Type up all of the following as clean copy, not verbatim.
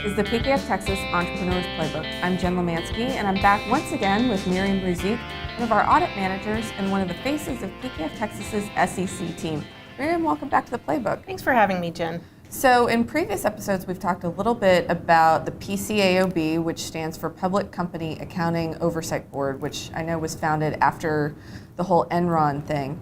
is the PKF Texas Entrepreneurs Playbook. I'm Jen Lemansky, and I'm back once again with Miriam Rouziek, one of our audit managers and one of the faces of PKF Texas's SEC team. Miriam, welcome back to the Playbook. Thanks for having me, Jen. So in previous episodes, we've talked a little bit about the PCAOB, which stands for Public Company Accounting Oversight Board, which I know was founded after the whole Enron thing.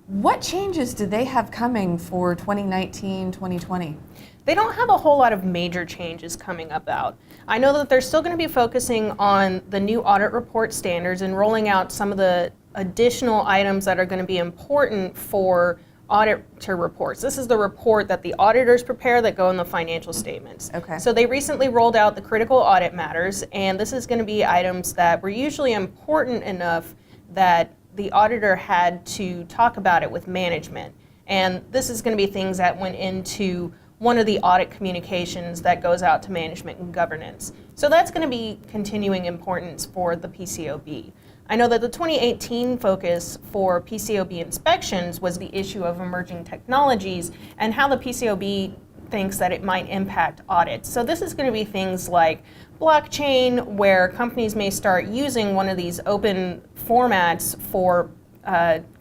What changes do they have coming for 2019, 2020? They don't have a whole lot of major changes coming about. I know that they're still going to be focusing on the new audit report standards and rolling out some of the additional items that are going to be important for auditor reports. This is the report that the auditors prepare that go in the financial statements. Okay. So they recently rolled out the critical audit matters, and this is going to be items that were usually important enough that the auditor had to talk about it with management. And this is going to be things that went into one of the audit communications that goes out to management and governance. So that's going to be continuing importance for the PCAOB. I know that the 2018 focus for PCAOB inspections was the issue of emerging technologies and how the PCAOB thinks that it might impact audits. So this is going to be things like blockchain, where companies may start using one of these open formats for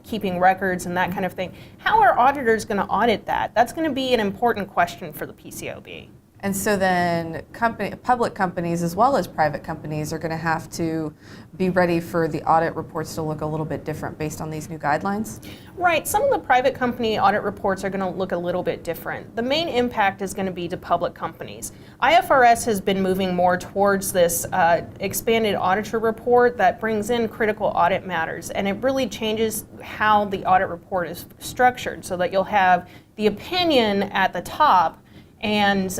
keeping records and that kind of thing. How are auditors going to audit that? That's going to be an important question for the PCAOB. And so then public companies as well as private companies are going to have to be ready for the audit reports to look a little bit different based on these new guidelines? Right. Some of the private company audit reports are going to look a little bit different. The main impact is going to be to public companies. IFRS has been moving more towards this expanded auditor report that brings in critical audit matters, and it really changes how the audit report is structured so that you'll have the opinion at the top and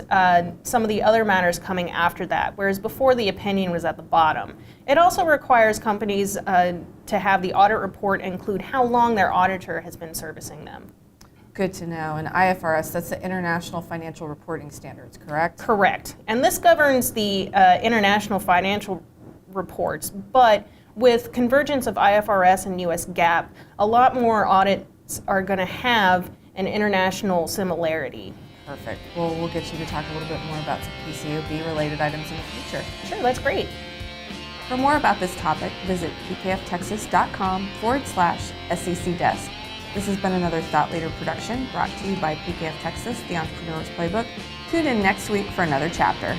some of the other matters coming after that, whereas before the opinion was at the bottom. It also requires companies to have the audit report include how long their auditor has been servicing them. Good to know. And IFRS, that's the International Financial Reporting Standards, correct? Correct. And this governs the international financial reports, but with convergence of IFRS and US GAAP, a lot more audits are going to have an international similarity. Perfect. Well, we'll get you to talk a little bit more about some PCAOB related items in the future. Sure, that's great. For more about this topic, visit pkftexas.com/SEC Desk. This has been another Thought Leader production brought to you by PKF Texas, the Entrepreneur's Playbook. Tune in next week for another chapter.